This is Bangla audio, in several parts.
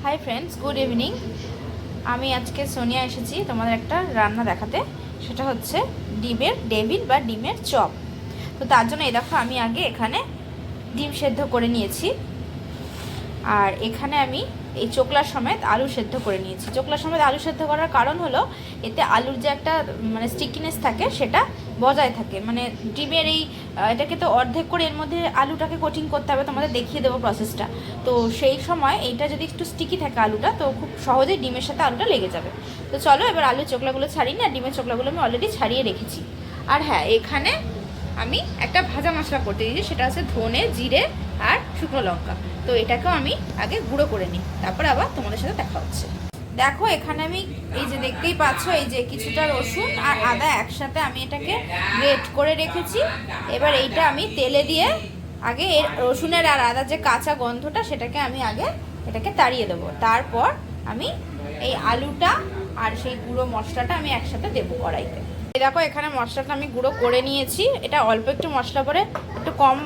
Hi friends, good evening. আমি আজকে সোনিয়া এসেছি তোমাদের একটা রান্না দেখাতে। সেটা হচ্ছে ডিমের ডেভিল বা ডিমের চপ। তো তার জন্য এই দেখো, আমি আগে এখানে ডিম সেদ্ধ করে নিয়েছি, আর এখানে আমি এই চোকলা সমেত আলু সেদ্ধ করে নিয়েছি। চোকলা সমেত আলু সেদ্ধ করার কারণ হলো এতে আলুর যে একটা স্টিকিনেস থাকে সেটা বজায় থাকে। ডিমের এটাকে তো অর্ধেক করে এর মধ্যে আলুটাকে কোটিং করতে হবে, তোমাদের দেখিয়ে দেবো প্রসেসটা। তো সেই সময় এইটা যদি একটু স্টিকি থাকে আলুটা, তো খুব সহজেই ডিমের সাথে আলুটা লেগে যাবে। তো চলো এবার আলুর চোকলাগুলো ছাড়িয়ে নিই, আর ডিমের চোকলাগুলো আমি অলরেডি ছাড়িয়ে রেখেছি। আর হ্যাঁ, এখানে আমি একটা ভাজা মশলা করতে দিয়েছি, সেটা হচ্ছে ধনে, জিরে আর শুকনো লঙ্কা। তো এটাকেও আমি আগে গুঁড়ো করে নিই, তারপর আবার তোমাদের সাথে দেখা হচ্ছে। দেখো এখানে আমি এই যে দেখতেই পাচ্ছ, এই যে কিছুটা রসুন আর আদা একসাথে আমি এটাকে গ্রেট করে রেখেছি। এবার এইটা আমি তেলে দিয়ে আগে এর রসুনের আর আদার যে কাঁচা গন্ধটা সেটাকে আমি আগে এটাকে তাড়িয়ে দেবো। তারপর আমি এই আলুটা আর সেই গুঁড়ো মশলাটা আমি একসাথে দেবো কড়াইতে। এই দেখো এখানে মশলাটা আমি গুঁড়ো করে নিয়েছি। এটা অল্প একটু মশলা পরে একটু কম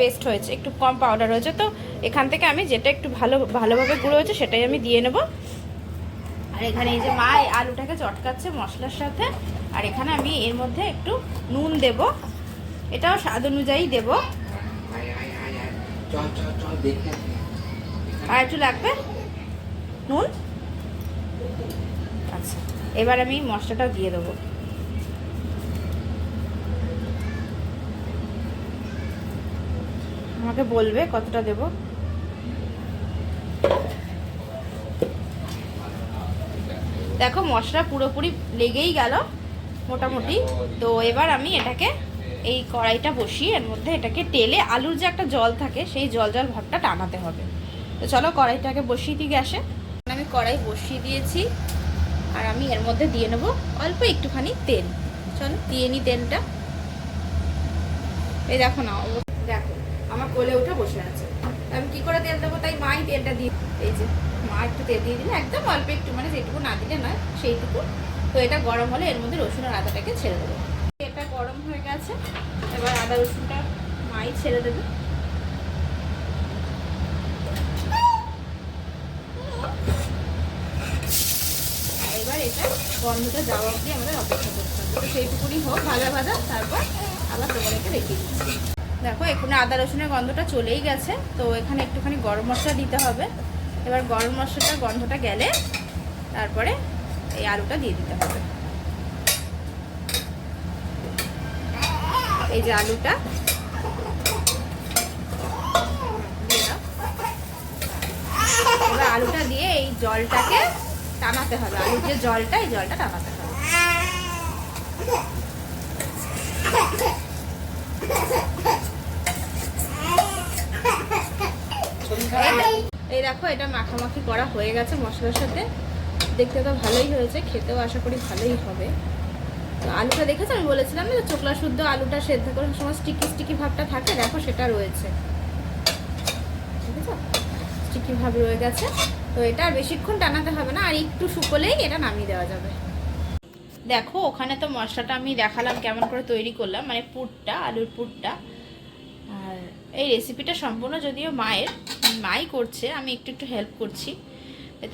পেস্ট হয়েছে, একটু কম পাউডার হয়েছে। তো এখান থেকে আমি যেটা একটু ভালোভাবে গুঁড়ো হয়েছে সেটাই আমি দিয়ে নেব। আর এখানে এই যে মা এই আলুটাকে চটকাচ্ছে মশলার সাথে, আর এখানে আমি এর মধ্যে একটু নুন দেব, এটাও স্বাদ অনুযায়ী দেব। আর একটু লাগবে নুন। আচ্ছা, এবার আমি মশলাটাও দিয়ে দেবো। আমাকে বলবে কতটা দেব। দেখো মশলা পুরোপুরি লেগেই গেল মোটামুটি। তো এবার আমি এটাকে এই কড়াইটা বসিয়ে এর মধ্যে এটাকে টেলে আলুর যে একটা জল থাকে সেই জল ভাবটা টানাতে হবে। তো চলো কড়াইটাকে বসিয়ে দিই গ্যাসে। আমি কড়াই বসিয়ে দিয়েছি, আর আমি এর মধ্যে দিয়ে নেব অল্প একটুখানি তেল। চলো দিয়ে নিই তেলটা। এই দেখো না, দেখো আমার কোলে উঠে বসে আছে। আমি কি করে তেল দেবো, তাই মাই তেলটা দিয়ে, এই যে মা একটু তেল দিয়ে দিলে, একদম অল্প একটু, যেটুকু না দিলে নয় সেইটুকু। তো এটা গরম হলে এর মধ্যে রসুন আর আদাটাকে ছেড়ে দেবো। এটা গরম হয়ে গেছে, এবার আদা রসুনটা মাই ছেড়ে দেবে। এবার এটা গন্ধটা যাওয়া অবধি আমাদের অপেক্ষা করতে হবে। তো সেইটুকুনি হোক ভাজা ভাজা, তারপর আবার তোমাদেরকে রেখে দিচ্ছি। দেখো এখানে আদা রসুনের গন্ধটা চলেই গেছে। তো এখানে একটুখানি গরম মশলা দিতে হবে। এবার গরম মশলাটার গন্ধটা গেলে তারপরে এই আলুটা দিয়ে দিতে হবে। এই যে আলুটা দিয়ে দাও। এবার আলুটা দিয়ে এই জলটাকে টানাতে হবে, আলুর যে জলটা, এই জলটা টানাতে হবে। এই দেখো এটা মাখামাখি করা হয়ে গেছে মশলার সাথে। দেখতে তো ভালোই হয়েছে, খেতেও আশা করি ভালোই হবে। তো আলুটা দেখেছো, আমি বলেছিলাম না চোকলা শুদ্ধ আলুটা সেদ্ধ করার সময় স্টিকি স্টিকি ভাবটা থাকে, দেখো সেটা রয়েছে, ঠিক আছে, স্টিকি ভাব রয়ে গেছে। তো এটা আর বেশিক্ষণ টানাতে হবে না, আর একটু শুকোলেই এটা নামিয়ে দেওয়া যাবে। দেখো ওখানে তো মশলাটা আমি দেখালাম কেমন করে তৈরি করলাম, পুরটা, আলুর পুরটা। আর এই রেসিপিটা সম্পূর্ণ যদিও মাই করছে, আমি একটু একটু হেল্প করছি,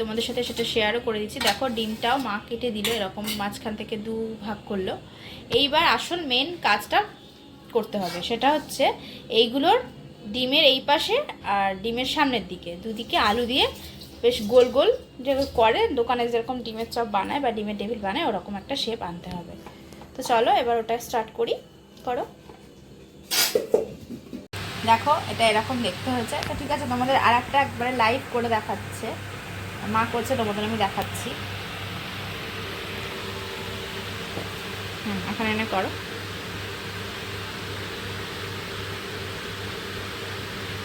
তোমাদের সাথে সেটা শেয়ারও করে দিচ্ছি। দেখো ডিমটাও মা কেটে দিল, এরকম মাঝখান থেকে দু ভাগ করলো। এইবার আসল মেন কাজটা করতে হবে, সেটা হচ্ছে এইগুলোর ডিমের এই পাশে আর ডিমের সামনের দিকে দুদিকে আলু দিয়ে বেশ গোল গোল যে করে দোকানে যেরকম ডিমের চপ বানায় বা ডিমের ডেভিল বানায়, ওরকম একটা শেপ আনতে হবে। তো চলো এবার ওটা স্টার্ট করো। দেখো এটা এরকম দেখতে হয়েছে। তো ঠিক আছে, তোমাদের আর একটা একবারে লাইভ করে দেখাচ্ছে, মা করছে, তোমাদের আমি দেখাচ্ছি। এখন এনে করো।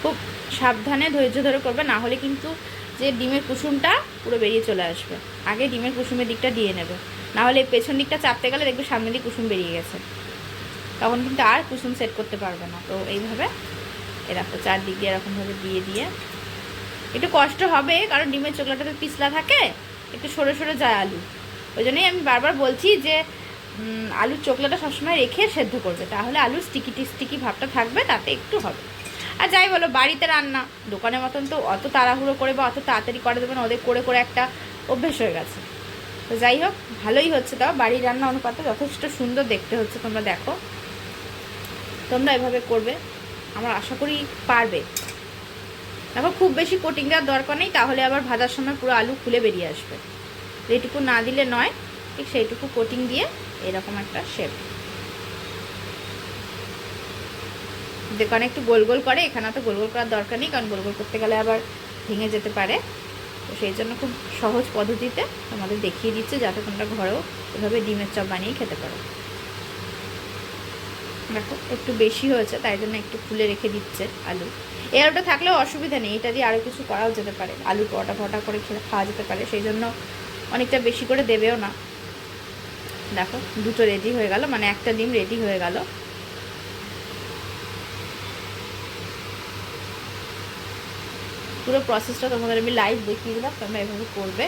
খুব সাবধানে ধৈর্য ধরে করবে, না হলে কিন্তু যে ডিমের কুসুমটা পুরো বেরিয়ে চলে আসবে। আগে ডিমের কুসুমের দিকটা দিয়ে নেবে, না হলে পেছন দিকটা চাপতে গেলে দেখবে সামনের দিকে কুসুম বেরিয়ে গেছে, তখন কিন্তু আর কুসুম সেট করতে পারবে না। তো এইভাবে এরকম চারদিক দিয়ে এরকমভাবে দিয়ে একটু কষ্ট হবে, কারণ ডিমের চোকলাটাতে পিছলা থাকে, একটু সরে সরে যায় আলু। ওই জন্যই আমি বারবার বলছি যে আলুর চোকলাটা সবসময় রেখে সেদ্ধ করবে, তাহলে আলুর স্টিকি ভাবটা থাকবে, তাতে একটু হবে। আর যাই বলো, বাড়িতে রান্না, দোকানের মতন তো অত তাড়াহুড়ো করে বা অত তাড়াতাড়ি করে দেবে না, ওদের করে করে একটা অভ্যেস হয়ে গেছে। তো যাই হোক, ভালোই হচ্ছে, তাও বাড়ির রান্না অনুপাতে যথেষ্ট সুন্দর দেখতে হচ্ছে। তোমরা দেখো, তোমরা এভাবে করবে, আমার আশা করি পারবে। দেখো, খুব বেশি কোটিং দেওয়ার দরকার নেই, তাহলে আবার ভাজার সময় পুরো আলু খুলে বেরিয়ে আসবে। এইটুকু না দিলে নয়, ঠিক সেইটুকু কোটিং দিয়ে এরকম একটা শেপ। দোকানে একটু গোল গোল করে, এখানে তো গোল গোল করার দরকার নেই, কারণ গোল গোল করতে গেলে আবার ভেঙে যেতে পারে। তো সেই জন্য খুব সহজ পদ্ধতিতে তোমাদের দেখিয়ে দিচ্ছে, যাতে তোমরা ঘরেও এভাবে ডিমের চপ বানিয়ে খেতে পারো। দেখো, একটু বেশি হয়েছে, তাই জন্য একটু খুলে রেখে দিচ্ছে আলু। এই আলুটা থাকলেও অসুবিধা নেই, এটা দিয়ে আরও কিছু করাও যেতে পারে, আলু পরোটা ফটা করে খাওয়া যেতে পারে, সেই জন্য অনেকটা বেশি করে দেবেও না। দেখো, দুটো রেডি হয়ে গেল, মানে একটা ডিম রেডি হয়ে গেল। পুরো প্রসেসটা তোমাদের আমি লাইভ দেখিয়ে দিলাম, তোমরা এভাবে করবে,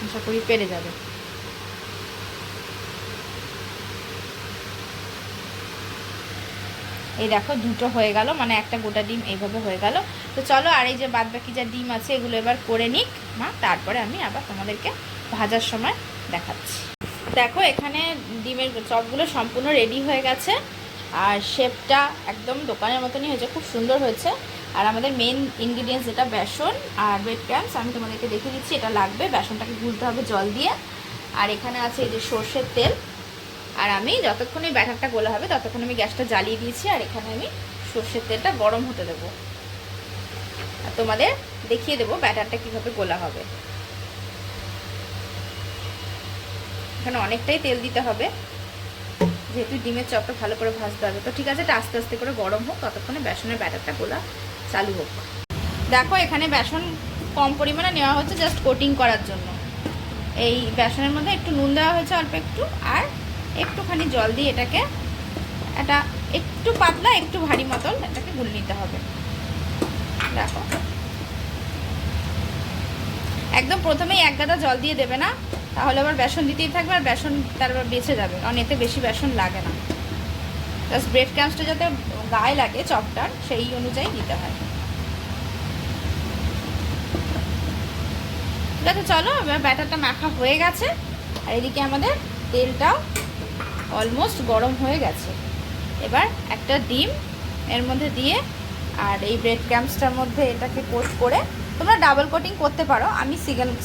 আশা করি পেরে যাবে। এই দেখো, দুটো হয়ে গেল, মানে একটা গোটা ডিম এইভাবে হয়ে গেল। তো চলো, আর এই যে বাদ বাকি যা ডিম আছে এগুলো এবার করে নিক মা, তারপরে আমি আবার তোমাদেরকে ভাজার সময় দেখাচ্ছি। দেখো, এখানে ডিমের চপগুলো সম্পূর্ণ রেডি হয়ে গেছে, আর শেপটা একদম দোকানের মতনই হয়েছে, খুব সুন্দর হয়েছে। আর আমাদের মেন ইনগ্রিডিয়েন্টস যেটা বেসন আর ব্রেড ক্রাম্বস, আমি তোমাদেরকে দেখে দিচ্ছি, এটা লাগবে। বেসনটাকে গুলতে হবে জল দিয়ে। আর এখানে আছে এই যে সর্ষের তেল। আর আমি যতক্ষণই ব্যাটারটা গোলা হবে ততক্ষণ আমি গ্যাসটা জ্বালিয়ে দিয়েছি, আর এখানে আমি সর্ষের তেলটা গরম হতে দেবো, আর তোমাদের দেখিয়ে দেবো ব্যাটারটা কীভাবে গোলা হবে। এখানে অনেকটাই তেল দিতে হবে, যেহেতু ডিমের চপটা ভালো করে ভাজতে হবে। তো ঠিক আছে, এটা আস্তে আস্তে করে গরম হোক, ততক্ষণে বেসনের ব্যাটারটা গোলা চালু হোক। দেখো, এখানে বেসন কম পরিমাণে নেওয়া হচ্ছে, জাস্ট কোটিং করার জন্য। এই বেসনের মধ্যে একটু নুন দেওয়া হয়েছে, অল্প একটু, আর একটুখানি জল দিয়ে এটাকে এটা একটু পাতলা একটু ভারী মতন এটাকে গুলে নিতে হবে। দেখো, একদম প্রথমেই এক গাদা জল দিয়ে দেবে না, তাহলে আবার বেসন দিতেই থাকবে, আর বেসন তারপর বেঁচে যাবে, কারণ এতে বেশি বেসন লাগে না। জাস্ট ব্রেড ক্রাম্বসটা যাতে গায়ে লাগে চপটার, সেই অনুযায়ী দিতে হয়। ঠিক আছে, চলো, এবার ব্যাটারটা মাখা হয়ে গেছে, আর এদিকে আমাদের তেলটাও অলমোস্ট গরম হয়ে গেছে। এবার একটা ডিম এর মধ্যে দিয়ে, আর এই ব্রেড ক্রাম্বসটার মধ্যে এটাকে কোট করে, তোমরা ডাবল কোটিং করতে পারো, আমি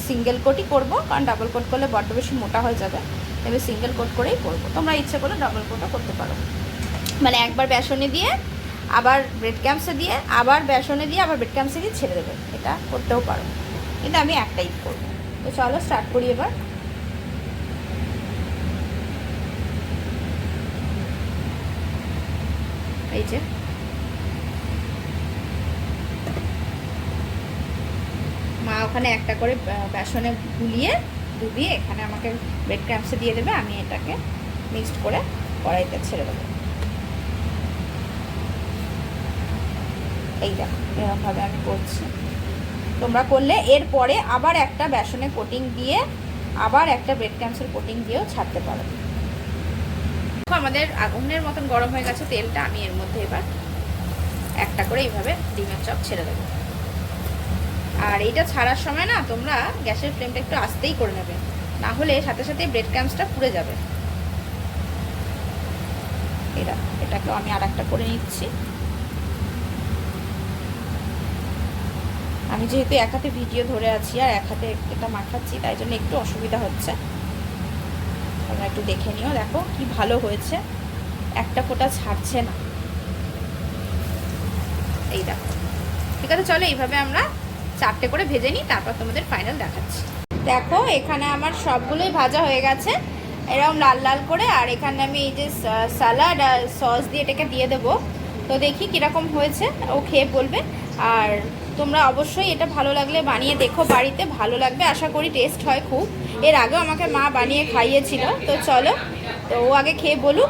সিঙ্গেল কোটই করবো, কারণ ডাবল কোট করলে বড্ড বেশি মোটা হয়ে যাবে। এবার সিঙ্গেল কোট করেই করবো, তোমরা ইচ্ছে করলে ডাবল কোটও করতে পারো, মানে একবার বেসনে দিয়ে আবার ব্রেড ক্রাম্বসে দিয়ে, আবার বেসনে দিয়ে আবার ব্রেড ক্রাম্বসে দিয়ে ছেড়ে দেবে, এটা করতেও পারো, কিন্তু আমি একটাই করবো। তো চলো স্টার্ট করি এবার। এই যে মা ওখানে একটা করে বেসনে গুলিয়ে ডুবিয়ে এখানে আমাকে ব্রেড ক্রাম্বসে দিয়ে দেবে, আমি এটাকে মিক্সড করে কড়াইতে ছেড়ে দেবো। এই দেখো, এরকমভাবে আমি করছি, তোমরা করলে এরপরে আবার একটা বেসনে কোটিং দিয়ে আবার একটা ব্রেড ক্রাম্বসের কোটিং দিয়েও ছাড়তে পারো। আমাদের আগুনের মতন গরম হয়ে গেছে তেলটা, আমি এর মধ্যে এবার একটা করে এইভাবে ডিমের চপ ছেড়ে দেবো। আর এইটা ছাড়ার সময় না, তোমরা গ্যাসের ফ্লেমটা একটু আস্তেই করে নেবে, না হলে সাথে সাথে ব্রেড ক্রাম্বসটা পুড়ে যাবে। এটাকেও আমি আর একটা করে নিচ্ছি। আমি যেহেতু এক হাতে ভিডিও ধরে আছি আর এক হাতে এটা মাখাচ্ছি, তাই জন্য একটু অসুবিধা হচ্ছে, তোমরা একটু দেখে নিও। দেখো কি ভালো হয়েছে, একটা ফোঁটা ছাড়ছে না। এই দেখো, ঠিক আছে, চলো এইভাবে আমরা চারটে করে ভেজে নিই, তারপর তোমাদের ফাইনাল দেখাচ্ছি। দেখো, এখানে আমার সবগুলোই ভাজা হয়ে গেছে এরকম লাল লাল করে, আর এখানে আমি এই যে স্যালাড আর সস দিয়ে এটাকে দিয়ে দেবো। তো দেখি কীরকম হয়েছে, ও খেয়ে বলবে। আর তোমরা অবশ্যই এটা ভালো লাগলে বানিয়ে দেখো বাড়িতে, ভালো লাগবে আশা করি, টেস্ট হয় খুব। এর আগেও আমাকে মা বানিয়ে খাইয়েছিল। তো চলো, তো ও আগে খেয়ে বলুক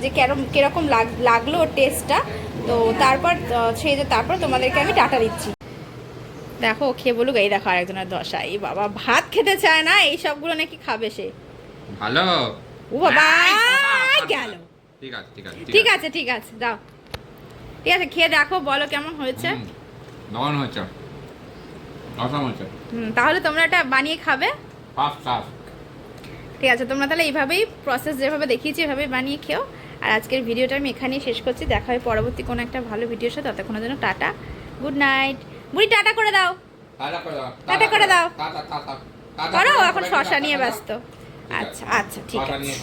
যে কীরকম লাগলো ওর টেস্টটা, তো তারপর তারপর তোমাদেরকে আমি টাটা দিচ্ছি। দেখো, ও খেয়ে বলুক। এই দেখো আরেকজনের দশা, এই বাবা ভাত খেতে চায় না, এই সবগুলো নাকি খাবে সে। ভালো, ও বাবা গেল। ঠিক আছে ঠিক আছে ঠিক আছে ঠিক আছে, দাও। ঠিক আছে, খেয়ে দেখো, বলো কেমন হয়েছে। দারুণ হয়েছে, অসাম হয়েছে। তাহলে তোমরা এটা বানিয়ে খাবে। First class. ঠিক আছে, তোমরা তাহলে এইভাবেই প্রসেস যেভাবে দেখিয়েছি এভাবেই বানিয়ে খেও। আর আজকের ভিডিওটা আমি এখানেই শেষ করছি। দেখা হয় পরবর্তী কোনো একটা ভালো ভিডিওর সাথে। ততক্ষণের জন্য টাটা, গুড নাইট। বুড়ি টাটা করে দাও, টাটা করে দাও। করো, এখন শশা নিয়ে ব্যস্ত। আচ্ছা আচ্ছা, ঠিক আছে।